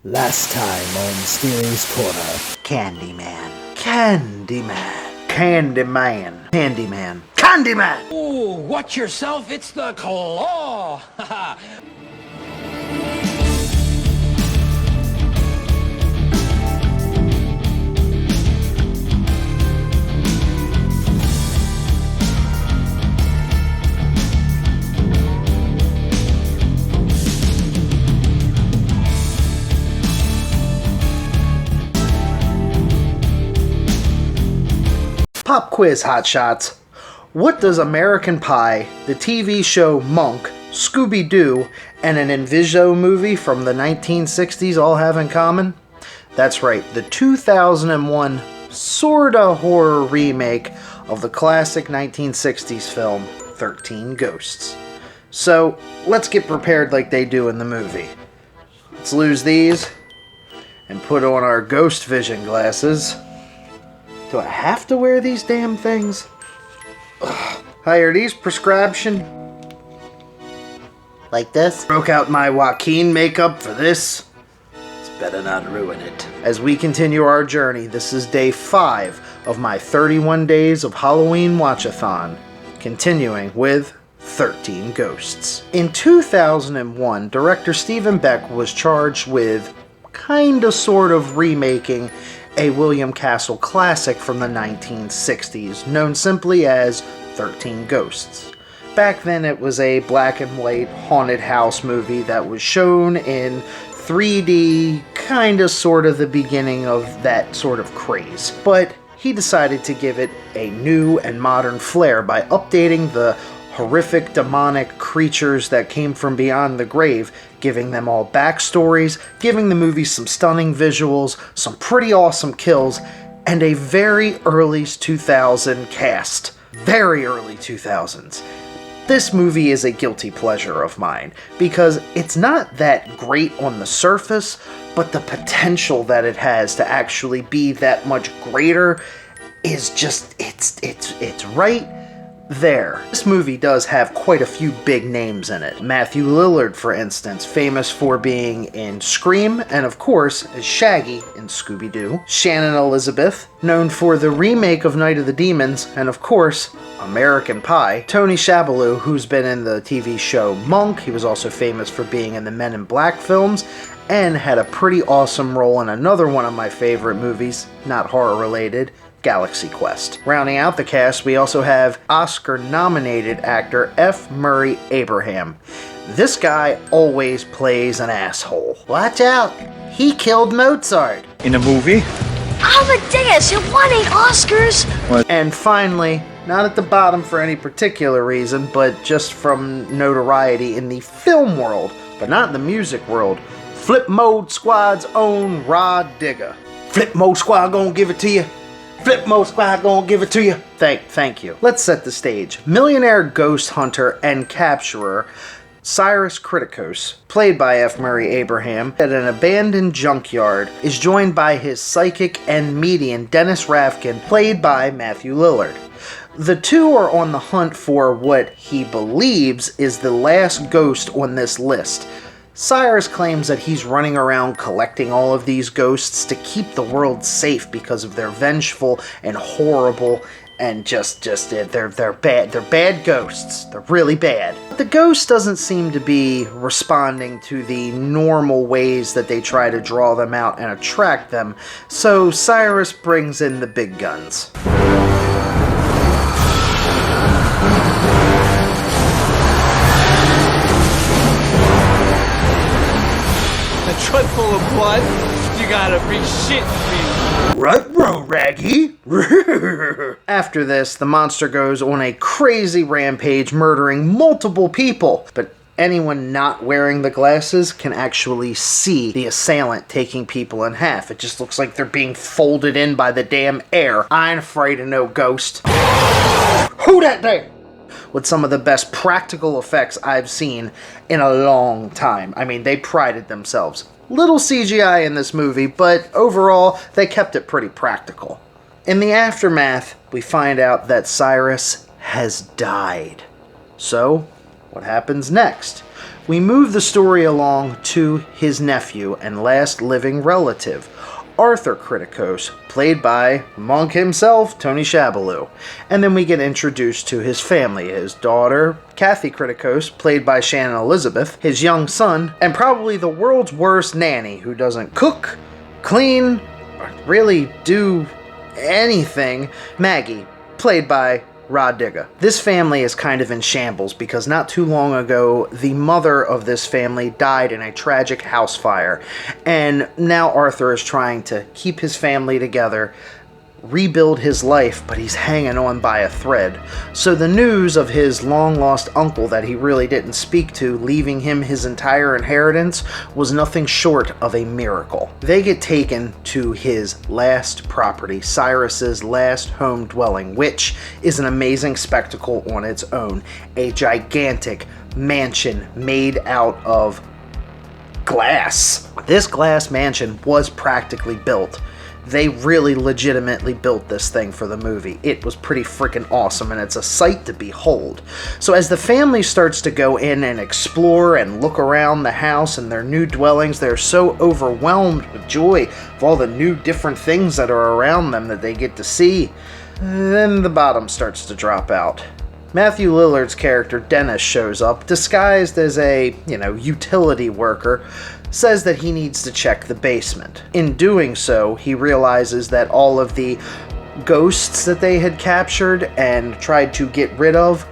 Last time on Steely's Corner. Candyman. Candyman. Candyman. Candyman. Candyman! Ooh, watch yourself, it's the Claw! Pop quiz, hotshots. What does American Pie, the TV show Monk, Scooby-Doo, and an Inviso movie from the 1960s all have in common? That's right, the 2001 sorta horror remake of the classic 1960s film 13 Ghosts. So, let's get prepared like they do in the movie. Let's lose these and put on our ghost vision glasses. Do I have to wear these damn things? Ugh. Hi, are these prescription? Like this? Broke out my Joaquin makeup for this. It's better not ruin it. As we continue our journey, this is day 5 of my 31 Days of Halloween Watch-a-Thon, continuing with 13 Ghosts. In 2001, director Stephen Beck was charged with kinda sort of remaking a William Castle classic from the 1960s, known simply as 13 Ghosts. Back then it was a black and white haunted house movie that was shown in 3D, kinda sorta the beginning of that sort of craze. But he decided to give it a new and modern flair by updating the horrific demonic creatures that came from beyond the grave, giving them all backstories, giving the movie some stunning visuals, some pretty awesome kills, and a very early 2000 cast. Very early 2000s. This movie is a guilty pleasure of mine, because it's not that great on the surface, but the potential that it has to actually be that much greater is just, it's right there. This movie does have quite a few big names in it. Matthew Lillard, for instance, famous for being in Scream, and of course, as Shaggy in Scooby-Doo. Shannon Elizabeth, known for the remake of Night of the Demons, and of course, American Pie. Tony Shabalow, who's been in the TV show Monk. He was also famous for being in the Men in Black films, and had a pretty awesome role in another one of my favorite movies, not horror-related, Galaxy Quest. Rounding out the cast, we also have Oscar-nominated actor F. Murray Abraham. This guy always plays an asshole. Watch out! He killed Mozart! In a movie? Amadeus, you won 8 Oscars! What? And finally, not at the bottom for any particular reason, but just from notoriety in the film world, but not in the music world, Flip Mode Squad's own Rod Digger. Flip Mode Squad gonna give it to you. Flip Mode Squad gonna give it to you. Thank you. Let's set the stage. Millionaire ghost hunter and capturer Cyrus Kritikos, played by F. Murray Abraham, at an abandoned junkyard, is joined by his psychic and medium Dennis Ravkin, played by Matthew Lillard. The two are on the hunt for what he believes is the last ghost on this list. Cyrus claims that he's running around collecting all of these ghosts to keep the world safe because of their vengeful and horrible and they're bad ghosts. They're really bad. But the ghost doesn't seem to be responding to the normal ways that they try to draw them out and attract them, so Cyrus brings in the big guns. Truck full of blood? You gotta be shitting me. Ruh-roh, Raggy! After this, the monster goes on a crazy rampage, murdering multiple people. But anyone not wearing the glasses can actually see the assailant taking people in half. It just looks like they're being folded in by the damn air. I ain't afraid of no ghost. Who that there? With some of the best practical effects I've seen in a long time. I mean, they prided themselves. Little CGI in this movie, but overall, they kept it pretty practical. In the aftermath, we find out that Cyrus has died. So, what happens next? We move the story along to his nephew and last living relative, Arthur Criticos, played by Monk himself, Tony Shabbaloo. And then we get introduced to his family, his daughter, Kathy Criticos, played by Shannon Elizabeth, his young son, and probably the world's worst nanny who doesn't cook, clean, or really do anything, Maggie, played by Rod Digga. This family is kind of in shambles because not too long ago, the mother of this family died in a tragic house fire, and now Arthur is trying to keep his family together, rebuild his life, but he's hanging on by a thread. So the news of his long-lost uncle that he really didn't speak to, leaving him his entire inheritance, was nothing short of a miracle. They get taken to his last property, Cyrus's last home dwelling, which is an amazing spectacle on its own. A gigantic mansion made out of glass. This glass mansion was practically built. They really legitimately built this thing for the movie. It was pretty freaking awesome, and it's a sight to behold. So as the family starts to go in and explore and look around the house and their new dwellings, they're so overwhelmed with joy of all the new different things that are around them that they get to see. Then the bottom starts to drop out. Matthew Lillard's character Dennis shows up, disguised as a, utility worker, says that he needs to check the basement. In doing so, he realizes that all of the ghosts that they had captured and tried to get rid of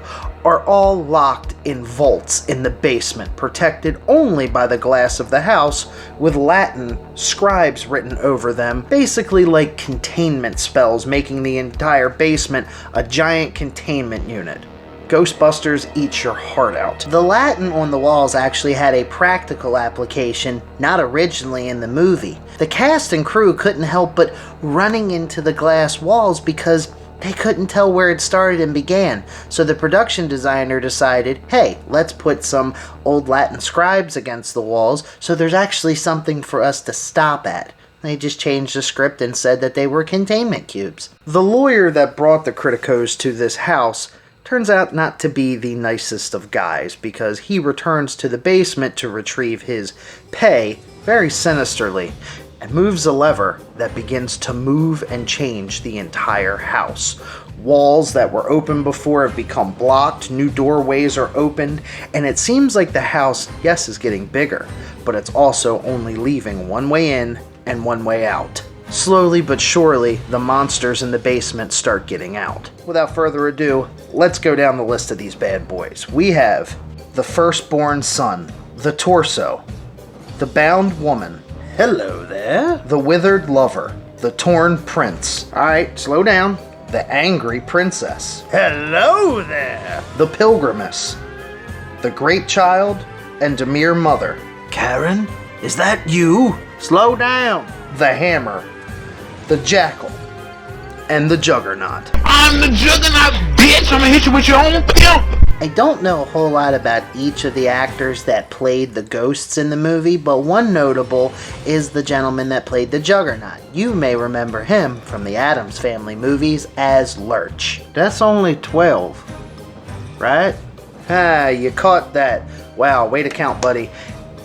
are all locked in vaults in the basement, protected only by the glass of the house, with Latin scribes written over them, basically like containment spells, making the entire basement a giant containment unit. Ghostbusters eats your heart out. The Latin on the walls actually had a practical application, not originally in the movie. The cast and crew couldn't help but running into the glass walls because they couldn't tell where it started and began. So the production designer decided, hey, let's put some old Latin scribes against the walls so there's actually something for us to stop at. They just changed the script and said that they were containment cubes. The lawyer that brought the Criticos to this house turns out not to be the nicest of guys, because he returns to the basement to retrieve his pay very sinisterly and moves a lever that begins to move and change the entire house. Walls that were open before have become blocked, new doorways are opened, and it seems like the house, yes, is getting bigger, but it's also only leaving one way in and one way out. Slowly but surely, the monsters in the basement start getting out. Without further ado, let's go down the list of these bad boys. We have the firstborn son, the torso, the bound woman, hello there, the withered lover, the torn prince. Alright, slow down. The angry princess, hello there, the pilgrimess, the great child, and Demir mother. Karen, is that you? Slow down. The hammer, the jackal, and the juggernaut. I'm the juggernaut, bitch! I'm gonna hit you with your own pimp! I don't know a whole lot about each of the actors that played the ghosts in the movie, but one notable is the gentleman that played the juggernaut. You may remember him from the Addams Family movies as Lurch. That's only 12, right? Ah, you caught that. Wow, way to count, buddy.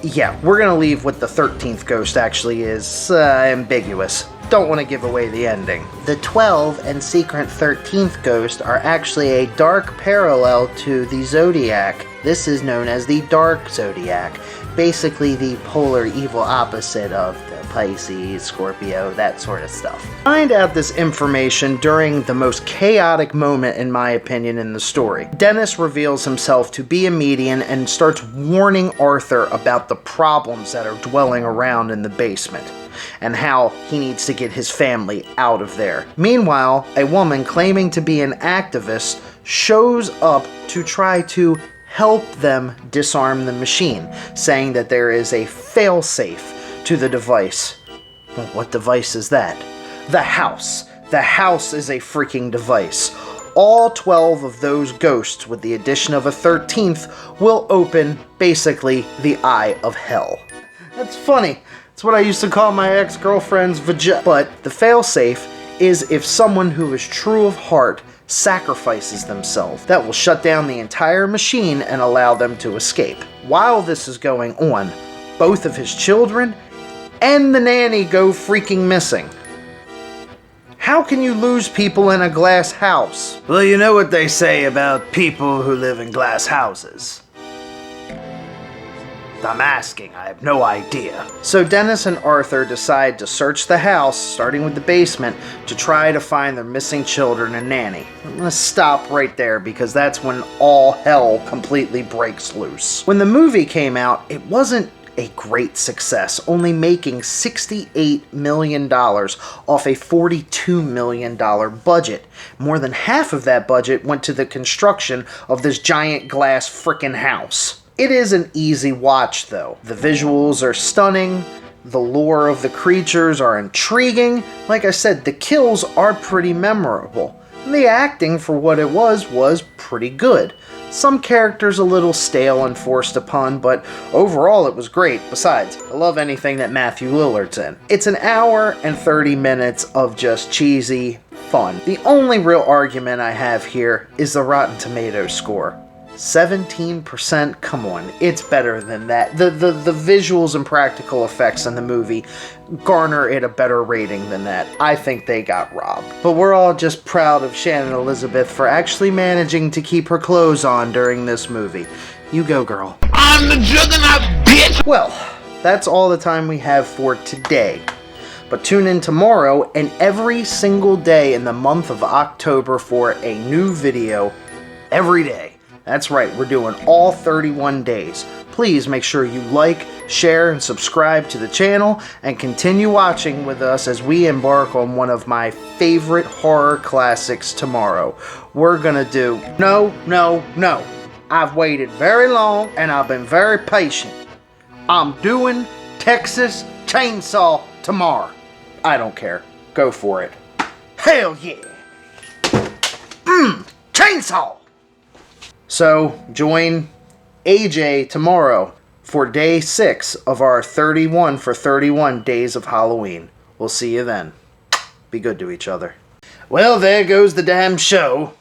Yeah, we're gonna leave what the 13th ghost actually is ambiguous. Don't want to give away the ending. The 12 and secret 13th ghost are actually a dark parallel to the Zodiac. This is known as the Dark Zodiac, basically the polar evil opposite of the Pisces, Scorpio, that sort of stuff. Find out this information during the most chaotic moment, in my opinion, in the story. Dennis reveals himself to be a medium and starts warning Arthur about the problems that are dwelling around in the basement, and how he needs to get his family out of there. Meanwhile, a woman claiming to be an activist shows up to try to help them disarm the machine, saying that there is a failsafe to the device. Well, what device is that? The house. The house is a freaking device. All 12 of those ghosts, with the addition of a 13th, will open, basically, the Eye of Hell. That's funny. It's what I used to call my ex-girlfriend's vagina. But the failsafe is if someone who is true of heart sacrifices themselves. That will shut down the entire machine and allow them to escape. While this is going on, both of his children and the nanny go freaking missing. How can you lose people in a glass house? Well, you know what they say about people who live in glass houses. I'm asking, I have no idea. So Dennis and Arthur decide to search the house, starting with the basement, to try to find their missing children and nanny. I'm gonna stop right there because that's when all hell completely breaks loose. When the movie came out, it wasn't a great success, only making $68 million off a $42 million budget. More than half of that budget went to the construction of this giant glass frickin' house. It is an easy watch though. The visuals are stunning, the lore of the creatures are intriguing, like I said, the kills are pretty memorable. And the acting for what it was pretty good. Some characters a little stale and forced upon, but overall it was great. Besides, I love anything that Matthew Lillard's in. It's an hour and 30 minutes of just cheesy fun. The only real argument I have here is the Rotten Tomatoes score. 17%, come on, it's better than that. The visuals and practical effects in the movie garner it a better rating than that. I think they got robbed. But we're all just proud of Shannon Elizabeth for actually managing to keep her clothes on during this movie. You go, girl. I'm the juggernaut, bitch! Well, that's all the time we have for today. But tune in tomorrow and every single day in the month of October for a new video every day. That's right, we're doing all 31 days. Please make sure you like, share, and subscribe to the channel, and continue watching with us as we embark on one of my favorite horror classics tomorrow. We're gonna do No. I've waited very long, and I've been very patient. I'm doing Texas Chainsaw tomorrow. I don't care. Go for it. Hell yeah! Chainsaw! So, join AJ tomorrow for day 6 of our 31 for 31 Days of Halloween. We'll see you then. Be good to each other. Well, there goes the damn show.